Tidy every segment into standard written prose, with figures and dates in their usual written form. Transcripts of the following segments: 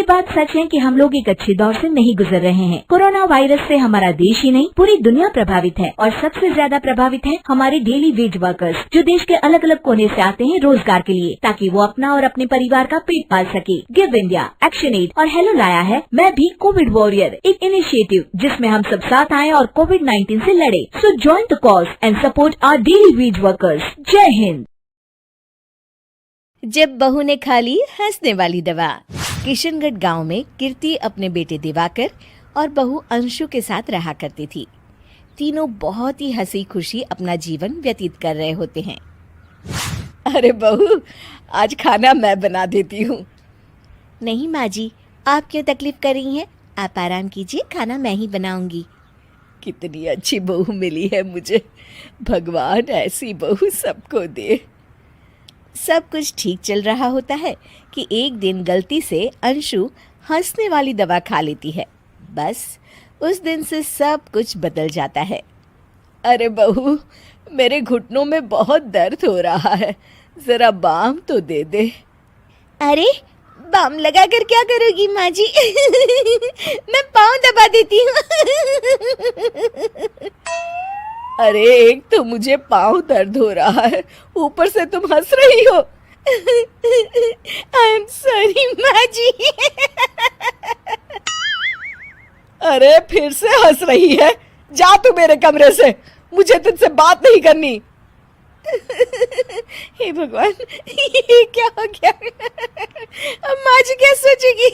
बात सच है कि हम लोग एक अच्छे दौर से नहीं गुजर रहे हैं। कोरोना वायरस से हमारा देश ही नहीं पूरी दुनिया प्रभावित है और सबसे ज्यादा प्रभावित है हमारे डेली वेज वर्कर्स, जो देश के अलग अलग कोने से आते हैं रोजगार के लिए, ताकि वो अपना और अपने परिवार का पेट पाल सके। गिव इंडिया, एक्शन एड और हेलो लाया है मैं भी कोविड वॉरियर, एक इनिशिएटिव जिसमें हम सब साथ आए और कोविड-19 से लड़े। So join the cause and support our daily wage workers. जय हिंद। जब बहू ने खा ली हंसने वाली दवा। किशनगढ़ गांव में कीर्ति अपने बेटे दिवाकर और बहू अंशु के साथ रहा करती थी। तीनों बहुत ही हंसी खुशी अपना जीवन व्यतीत कर रहे होते हैं। अरे बहू, आज खाना मैं बना देती हूँ। नहीं माँ जी, आप क्यों तकलीफ कर रही हैं? आप आराम कीजिए, खाना मैं ही बनाऊंगी। कितनी अच्छी बहू मिली है मुझे, भगवान ऐसी बहू सबको दे। सब कुछ ठीक चल रहा होता है कि एक दिन गलती से अंशु हंसने वाली दवा खा लेती है। बस उस दिन से सब कुछ बदल जाता है। अरे बहू, मेरे घुटनों में बहुत दर्द हो रहा है, जरा बाम तो दे दे। अरे बाम लगा कर क्या करोगी माँ जी? मैं पाँव दबा देती हूँ। अरे एक तो मुझे पाँव दर्द हो रहा है, ऊपर से तुम हंस रही हो। आई एम सॉरी माँ जी। अरे फिर से हंस रही है, जा तू मेरे कमरे से, मुझे तुझसे बात नहीं करनी। हे भगवान, ये क्या हो गया? अब माँ जी क्या सोचेगी?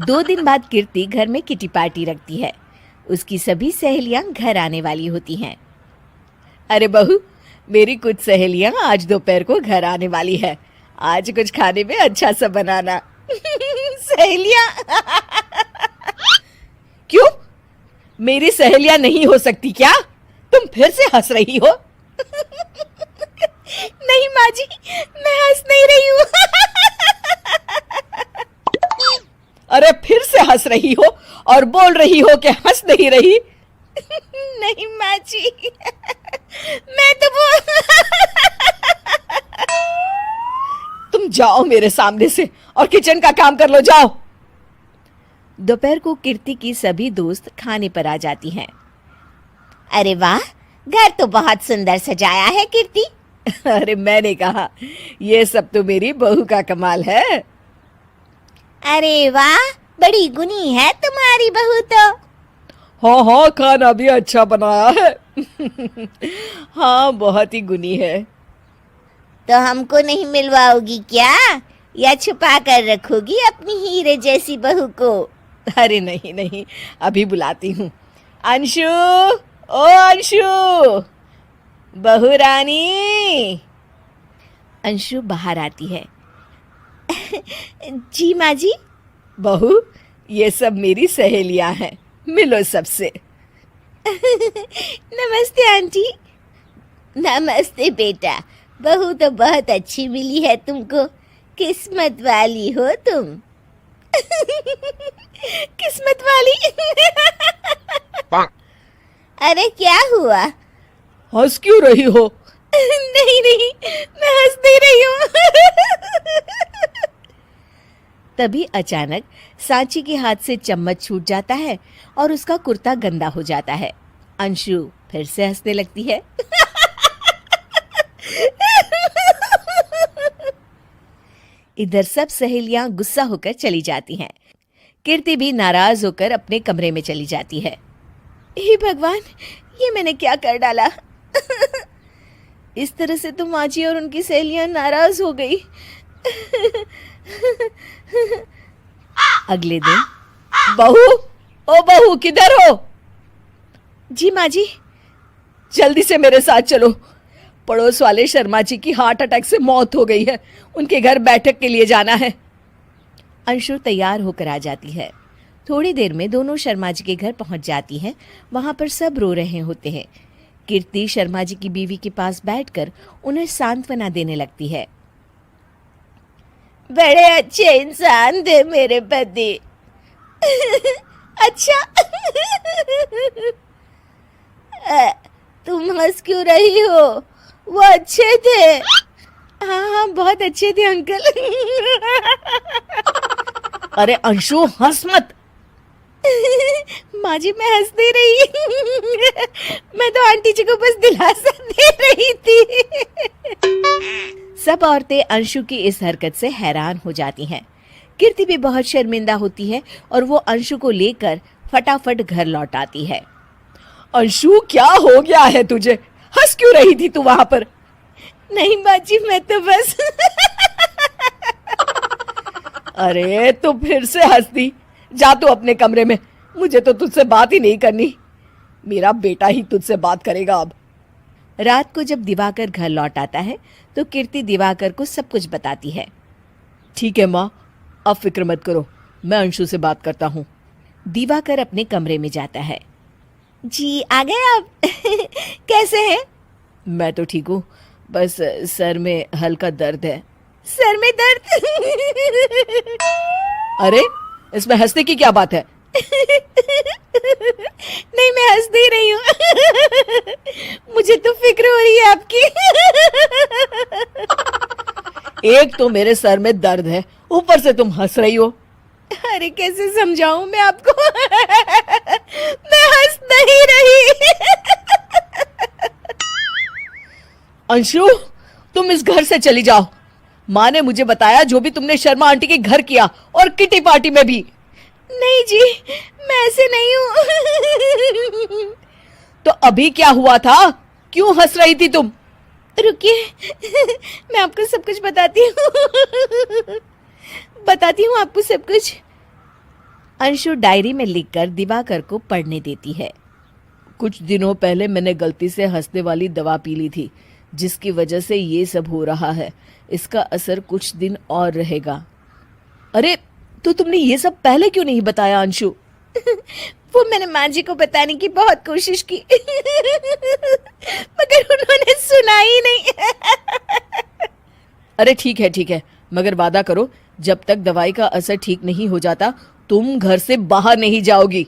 2 दिन बाद कीर्ति घर में किटी पार्टी रखती है। उसकी सभी सहेलियां घर आने वाली होती हैं। अरे बहू, मेरी कुछ सहेलियां आज दोपहर को घर आने वाली है, आज कुछ खाने में अच्छा सा बनाना। सहेलियां? क्यों, मेरी सहेलियां नहीं हो सकती क्या? तुम फिर से हंस रही हो। नहीं माँ जी, मैं हंस नहीं रही हूँ। अरे फिर से हंस रही हो और बोल रही हो कि हंस नहीं रही। नहीं माँ जी, मैं तो तुम जाओ मेरे सामने से और किचन का काम कर लो, जाओ। दोपहर को कीर्ति की सभी दोस्त खाने पर आ जाती हैं। अरे वाह, घर तो बहुत सुंदर सजाया है कीर्ति। अरे मैंने कहा, ये सब तो मेरी बहू का कमाल है। अरे वाह, बड़ी गुनी है तुम्हारी बहू तो। हाँ हाँ, खाना भी अच्छा बनाया है। हाँ, बहुत ही गुनी है। तो हमको नहीं मिलवाओगी क्या, या छुपा कर रखोगी अपनी हीरे जैसी बहू को? अरे नहीं नहीं, अभी बुलाती हूँ। अंशु, ओ अंशु, बहू रानी। अंशु बाहर आती है। जी माँ जी। बहू, ये सब मेरी सहेलियां हैं, मिलो सबसे। नमस्ते आंटी। नमस्ते बेटा, बहू तो बहुत अच्छी मिली है तुमको, किस्मत वाली हो तुम। किस्मत वाली? अरे क्या हुआ? हंस क्यों रही हो? नहीं नहीं, मैं हंस नहीं रही हूँ। तभी अचानक सांची के हाथ से चम्मच छूट जाता है और उसका कुर्ता गंदा हो जाता है। अंशु फिर से हंसने लगती है। इधर सब सहेलियां गुस्सा होकर चली जाती हैं। कीर्ति भी नाराज होकर अपने कमरे में चली जाती है। हे भगवान, ये मैंने क्या कर डाला? इस तरह से तो माँ जी और उनकी सहेलियां नाराज हो गई। अगले दिन, बहू, ओ बहू, किधर हो? जी माँ जी। जल्दी से मेरे साथ चलो, पड़ोस वाले शर्मा जी की हार्ट अटैक से मौत हो गई है, उनके घर बैठक के लिए जाना है। अंशु तैयार होकर आ जाती है। थोड़ी देर में दोनों शर्मा जी के घर पहुंच जाती हैं। वहां पर सब रो रहे होते हैं। कीर्ति शर्मा जी की बीवी के पास बैठकर उन्हें सांत्वना देने लगती है। बड़े अच्छे इंसान थे मेरे पति। अच्छा। तुम हंस क्यों रही हो? वो अच्छे थे। हाँ हाँ, बहुत अच्छे थे अंकल। अरे अंशु, हंस मत। माँ जी, मैं हंस नहीं रही। मैं तो आंटी जी को बस दिलासा दे रही थी। सब औरतें अंशु की इस हरकत से हैरान हो जाती हैं। कीर्ति भी बहुत शर्मिंदा होती है और वो अंशु को लेकर फटाफट घर लौट आती है। अंशु, क्या हो गया है तुझे? हंस क्यों रही थी तू वहां पर? नहीं बाजी, मैं तो बस अरे तो फिर से हंस दी। जा तू अपने कमरे में, मुझे तो तुझसे बात ही नहीं करनी। मेरा बेटा ही तुझसे बात करेगा अब। रात को जब दिवाकर घर लौट आता है तो कीर्ति दिवाकर को सब कुछ बताती है। ठीक है माँ, अब फिक्र मत करो, मैं अंशु से बात करता हूँ। दिवाकर अपने कमरे में जाता है। जी आ गए आप? कैसे हैं? मैं तो ठीक हूँ, बस सर में हल्का दर्द है। सर में दर्द? अरे इसमें हंसने की क्या बात है? नहीं, मैं हंस नहीं रही हूँ। मुझे तो फिक्र हो रही है आपकी। एक तो मेरे सर में दर्द है, ऊपर से तुम हंस रही हो। अरे कैसे समझाऊं मैं आपको? मैं हंस नहीं रही। अंशु, तुम इस घर से चली जाओ। माँ ने मुझे बताया जो भी तुमने शर्मा आंटी के घर किया, और किटी पार्टी में भी। नहीं जी, मैं ऐसे नहीं हूँ। तो अभी क्या हुआ था? क्यों हंस रही थी तुम? रुकिए, मैं आपको सब कुछ बताती हूँ आपको सब कुछ। अंशु डायरी में लिखकर दिवाकर को पढ़ने देती है। कुछ दिनों पहले मैंने गलती से हंसने वाली दवा पी ली थी, जिसकी वजह से ये सब हो रहा है। इसका असर कुछ दिन और रहेगा। अरे तो तुमने ये सब पहले क्यों नहीं बताया अंशु? वो मैंने माँ जी को बताने की बहुत कोशिश की, मगर उन्होंने सुना ही नहीं। अरे ठीक है, मगर वादा करो, जब तक दवाई का असर ठीक नहीं हो जाता तुम घर से बाहर नहीं जाओगी।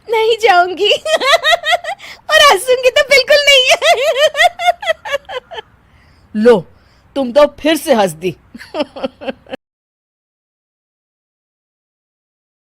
नहीं जाऊंगी, और हंसूंगी तो बिल्कुल नहीं। लो, तुम तो फिर से हंस दी।